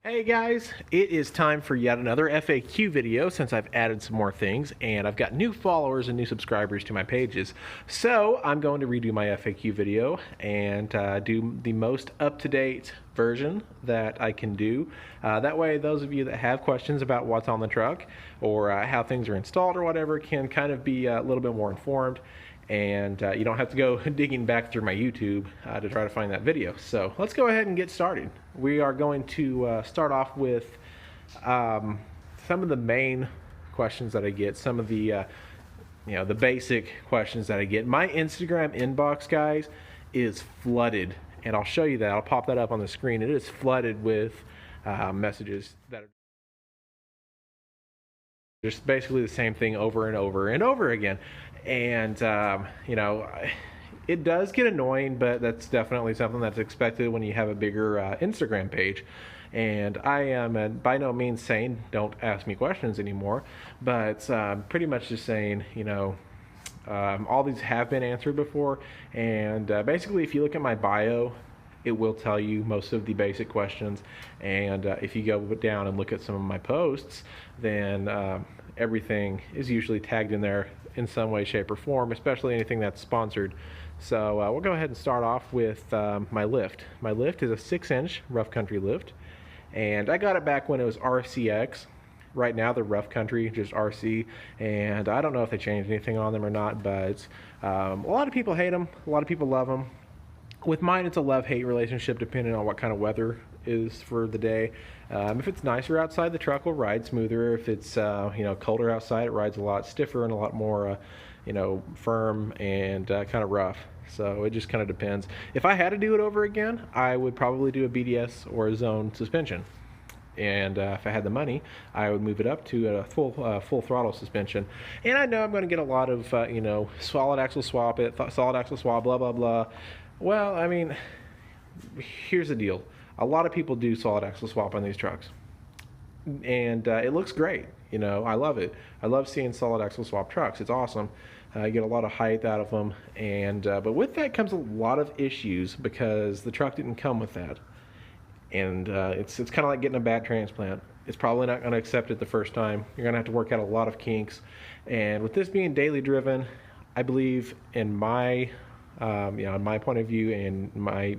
Hey guys, it is time for yet another FAQ video since I've added some more things and I've got new followers and new subscribers to my pages. So I'm going to redo my FAQ video and do the most up-to-date version that I can do. That way those of you that have questions about what's on the truck or how things are installed or whatever can kind of be a little bit more informed. And you don't have to go digging back through my YouTube to try to find that video. So let's go ahead and get started. We are going to start off with some of the main questions that I get, some of the the basic questions that I get. My Instagram inbox, guys, is flooded, and I'll show you that. I'll pop that up on the screen. It is flooded with messages that are just basically the same thing over and over and over again. And it does get annoying, but that's definitely something that's expected when you have a bigger Instagram page. And I am by no means saying don't ask me questions anymore, but pretty much just saying, all these have been answered before. And basically, if you look at my bio, it will tell you most of the basic questions. And if you go down and look at some of my posts, then everything is usually tagged in there in some way, shape, or form, especially anything that's sponsored. So we'll go ahead and start off with my lift. My lift is a 6-inch rough country lift, and I got it back when it was RCX. Right now they're rough country, just RC, and I don't know if they changed anything on them or not, but a lot of people hate them, a lot of people love them. With mine, it's a love-hate relationship depending on what kind of weather is for the day. If it's nicer outside, the truck will ride smoother. If it's colder outside, it rides a lot stiffer and a lot more firm and kind of rough. So it just kind of depends. If I had to do it over again, I would probably do a BDS or a zone suspension. And if I had the money, I would move it up to a full throttle suspension. And I know I'm going to get a lot of solid axle swap it, solid axle swap, blah blah blah. Well, I mean, here's the deal. A lot of people do solid axle swap on these trucks, and it looks great. I love it. I love seeing solid axle swap trucks. It's awesome. You get a lot of height out of them, and but with that comes a lot of issues because the truck didn't come with that, and it's kind of like getting a bad transplant. It's probably not going to accept it the first time. You're going to have to work out a lot of kinks, and with this being daily driven, I believe in my in my point of view and my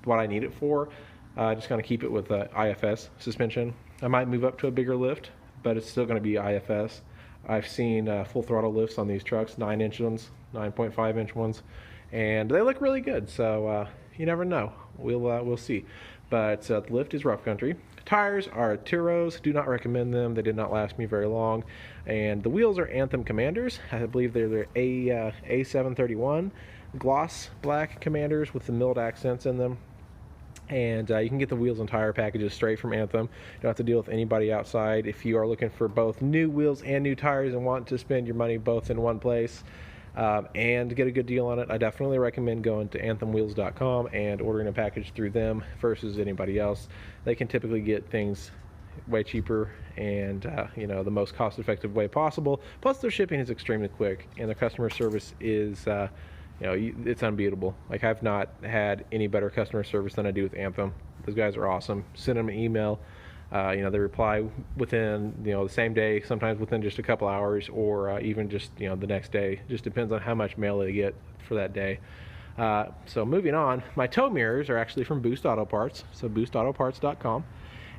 what I need it for, just going to keep it with IFS suspension. I might move up to a bigger lift, but it's still going to be IFS. I've seen full throttle lifts on these trucks, 9-inch ones, 9.5-inch ones, and they look really good. So you never know. We'll see. But the lift is rough country. Tires are Turos. Do not recommend them. They did not last me very long. And the wheels are Anthem Commanders. I believe they're their A731 gloss black Commanders with the milled accents in them. And you can get the wheels and tire packages straight from Anthem. You don't have to deal with anybody outside. If you are looking for both new wheels and new tires and want to spend your money both in one place and get a good deal on it, I definitely recommend going to anthemwheels.com and ordering a package through them versus anybody else. They can typically get things way cheaper and the most cost-effective way possible. Plus their shipping is extremely quick and their customer service is it's unbeatable. Like, I've not had any better customer service than I do with Anthem. Those guys are awesome. Send them an email. They reply within the same day, sometimes within just a couple hours, or even just the next day. Just depends on how much mail they get for that day. So moving on, my tow mirrors are actually from Boost Auto Parts, so boostautoparts.com.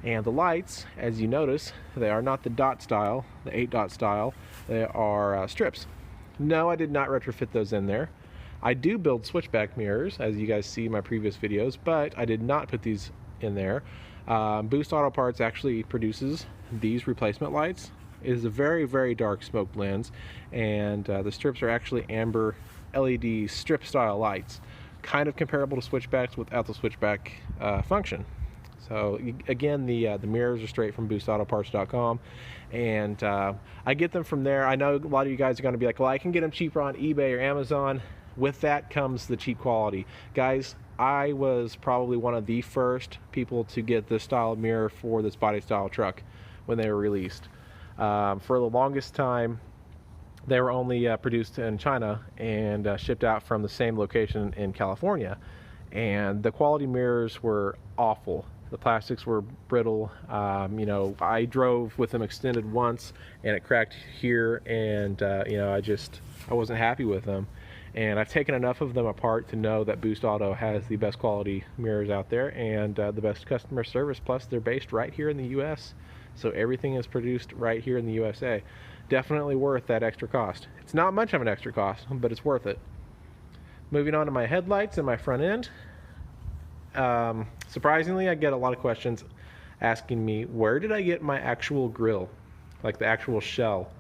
And the lights, as you notice, they are not the dot style, the 8-dot style. They are strips. No, I did not retrofit those in there. I do build switchback mirrors, as you guys see in my previous videos, but I did not put these in there. Boost Auto Parts actually produces these replacement lights. It is a very, very dark smoked lens, and the strips are actually amber LED strip style lights, kind of comparable to switchbacks without the switchback function. So again, the mirrors are straight from boostautoparts.com, and I get them from there. I know a lot of you guys are going to be like, well, I can get them cheaper on eBay or Amazon. With that comes the cheap quality. Guys, I was probably one of the first people to get this style of mirror for this body style truck when they were released. For the longest time, they were only produced in China and shipped out from the same location in California. And the quality mirrors were awful. The plastics were brittle. You know, I drove with them extended once and it cracked here, and you know, I wasn't happy with them. And I've taken enough of them apart to know that Boost Auto has the best quality mirrors out there and the best customer service. Plus, they're based right here in the U.S., so everything is produced right here in the USA. Definitely worth that extra cost. It's not much of an extra cost, but it's worth it. Moving on to my headlights and my front end. Surprisingly, I get a lot of questions asking me, where did I get my actual grill, like the actual shell?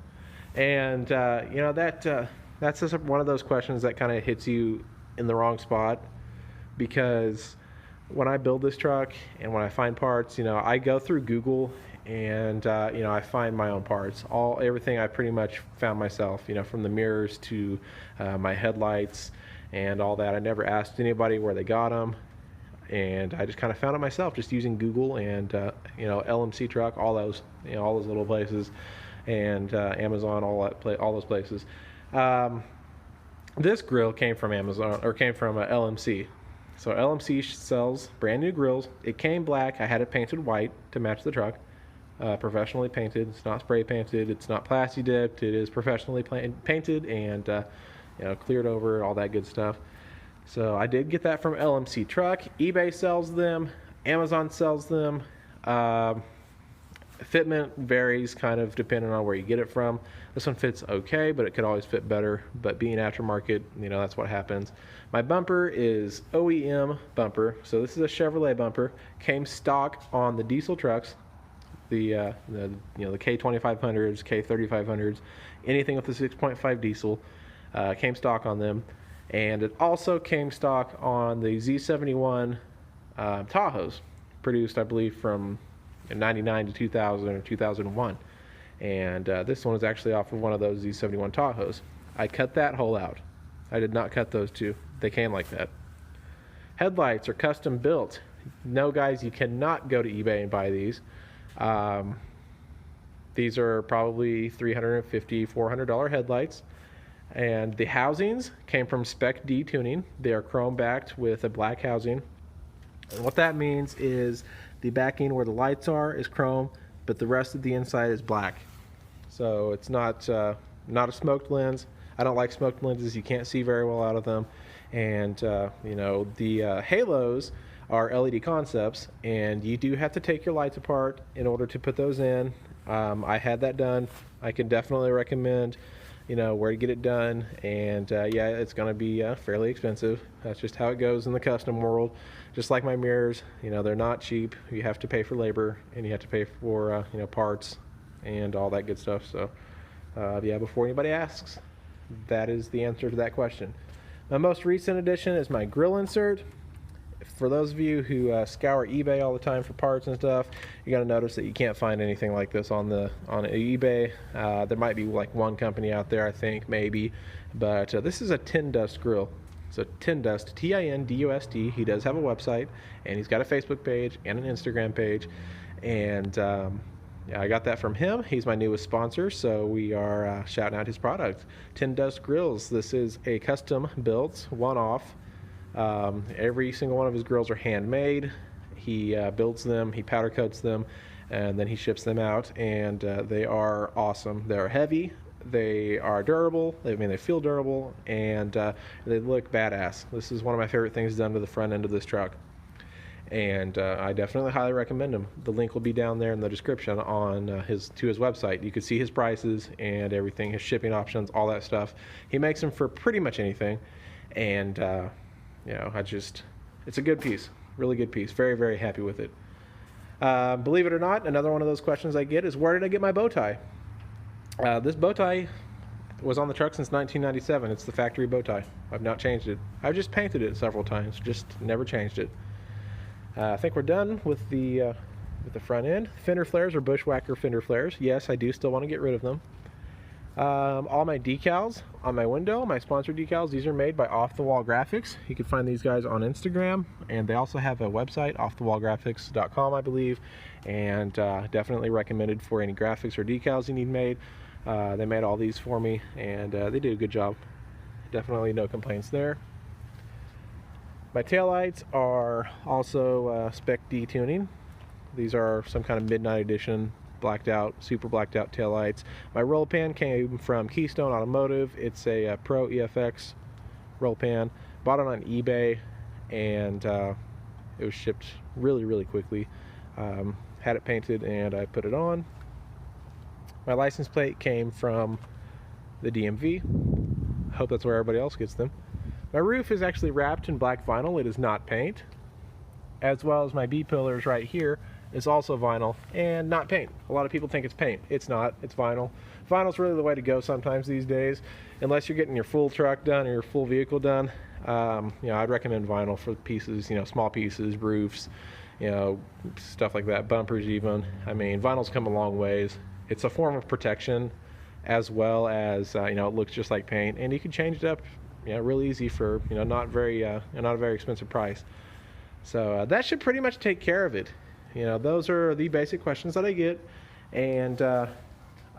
And you know, that's just one of those questions that kind of hits you in the wrong spot, because when I build this truck and when I find parts, you know, I go through Google and you know, I find my own parts. Everything I pretty much found myself, you know, from the mirrors to my headlights and all that. I never asked anybody where they got them, and I just kind of found it myself, just using Google and you know, LMC Truck, all those, you know, all those little places, and Amazon, all those places. This grill came from Amazon, or came from LMC. So LMC sells brand new grills. It came black. I had it painted white to match the truck. Professionally painted. It's not spray painted. It's not plasti dipped. It is professionally painted and you know, cleared over, all that good stuff. So I did get that from LMC Truck. eBay sells them. Amazon sells them. Fitment varies kind of depending on where you get it from. This one fits okay, but it could always fit better. But being aftermarket, you know, that's what happens. My bumper is OEM bumper. So this is a Chevrolet bumper. Came stock on the diesel trucks, the you know, the K2500s, K3500s, anything with the 6.5 diesel came stock on them. And it also came stock on the Z71 Tahoes, produced, I believe, from 99 to 2000 or 2001. And this one is actually off of one of those Z71 Tahoes. I cut that hole out. I did not cut those two. They came like that. Headlights are custom built. No, guys, you cannot go to eBay and buy these. These are probably $350, $400 headlights. And the housings came from Spec D Tuning. They are chrome backed with a black housing. And what that means is the backing where the lights are is chrome, but the rest of the inside is black. So it's not a smoked lens. I don't like smoked lenses. You can't see very well out of them. And you know, the halos are LED concepts, and you do have to take your lights apart in order to put those in. I had that done. I can definitely recommend, you know, where to get it done. And yeah, it's going to be fairly expensive. That's just how it goes in the custom world. Just like my mirrors, you know, they're not cheap. You have to pay for labor, and you have to pay for you know, parts and all that good stuff. So yeah, before anybody asks, that is the answer to that question. My most recent addition is my grill insert. For those of you who scour eBay all the time for parts and stuff, you're gonna notice that you can't find anything like this on eBay. There might be like one company out there, I think, maybe, but this is a Tin Dust grill. So Tin Dust, Tindust. He does have a website, and he's got a Facebook page and an Instagram page, and yeah, I got that from him. He's my newest sponsor, so we are shouting out his product. Tin Dust Grills. This is a custom built, one-off. Every single one of his grills are handmade. He builds them, he powder coats them, and then he ships them out, and they are awesome. They're heavy, they are durable, they feel durable, and they look badass. This is one of my favorite things done to the front end of this truck, and I definitely highly recommend them. The link will be down there in the description on his website. You can see his prices and everything, his shipping options, all that stuff. He makes them for pretty much anything, and you know, it's a good piece, really good piece. Very, very happy with it. Believe it or not, another one of those questions I get is, where did I get my bow tie? This bow tie was on the truck since 1997. It's the factory bow tie. I've not changed it. I've just painted it several times, just never changed it. I think we're done with the front end. Fender flares are Bushwhacker fender flares. Yes, I do still want to get rid of them. All my decals on my window, my sponsored decals, these are made by Off the Wall Graphics. You can find these guys on Instagram, and they also have a website, offthewallgraphics.com, I believe, and definitely recommended for any graphics or decals you need made. They made all these for me, and they did a good job. Definitely no complaints there. My taillights are also Spec D tuning. These are some kind of midnight edition blacked out, super blacked out taillights. My roll pan came from Keystone Automotive. It's a Pro EFX roll pan. Bought it on eBay, and it was shipped really quickly. Had it painted and I put it on. My license plate came from the DMV. Hope that's where everybody else gets them. My roof is actually wrapped in black vinyl. It is not paint. As well as my B-pillars right here is also vinyl and not paint. A lot of people think it's paint. It's not. It's vinyl. Vinyl's really the way to go sometimes these days, unless you're getting your full truck done or your full vehicle done. I'd recommend vinyl for pieces, small pieces, roofs, stuff like that, bumpers even. I mean, vinyl's come a long ways. It's a form of protection, as well as it looks just like paint, and you can change it up, real easy for not a very expensive price. So that should pretty much take care of it. Those are the basic questions that I get. And oh,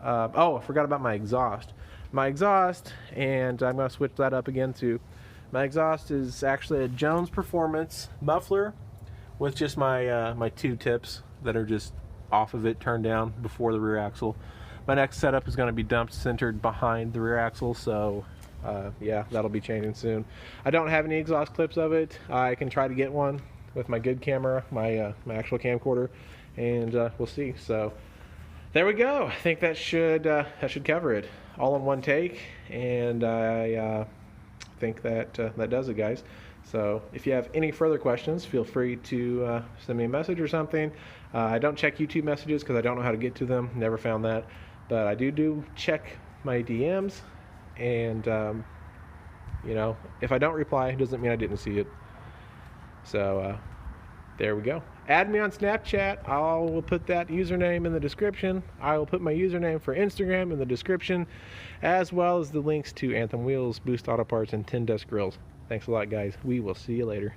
I forgot about my exhaust. And I'm going to switch that up again too. My exhaust is actually a Jones Performance muffler with just my my two tips that are just off of it, turned down before the rear axle. My next setup is going to be dumped centered behind the rear axle, so yeah, that'll be changing soon. I don't have any exhaust clips of it. I can try to get one with my good camera, my actual camcorder, and we'll see. So there we go. I think that should cover it all in one take, and I think that that does it, guys. So if you have any further questions, feel free to send me a message or something. I don't check YouTube messages because I don't know how to get to them. Never found that, but I do check my DMs, and if I don't reply, it doesn't mean I didn't see it. So there we go. Add me on Snapchat. I will put that username in the description. I will put my username for Instagram in the description, as well as the links to Anthem Wheels, Boost Auto Parts, and 10 Desk Grills. Thanks a lot, guys. We will see you later.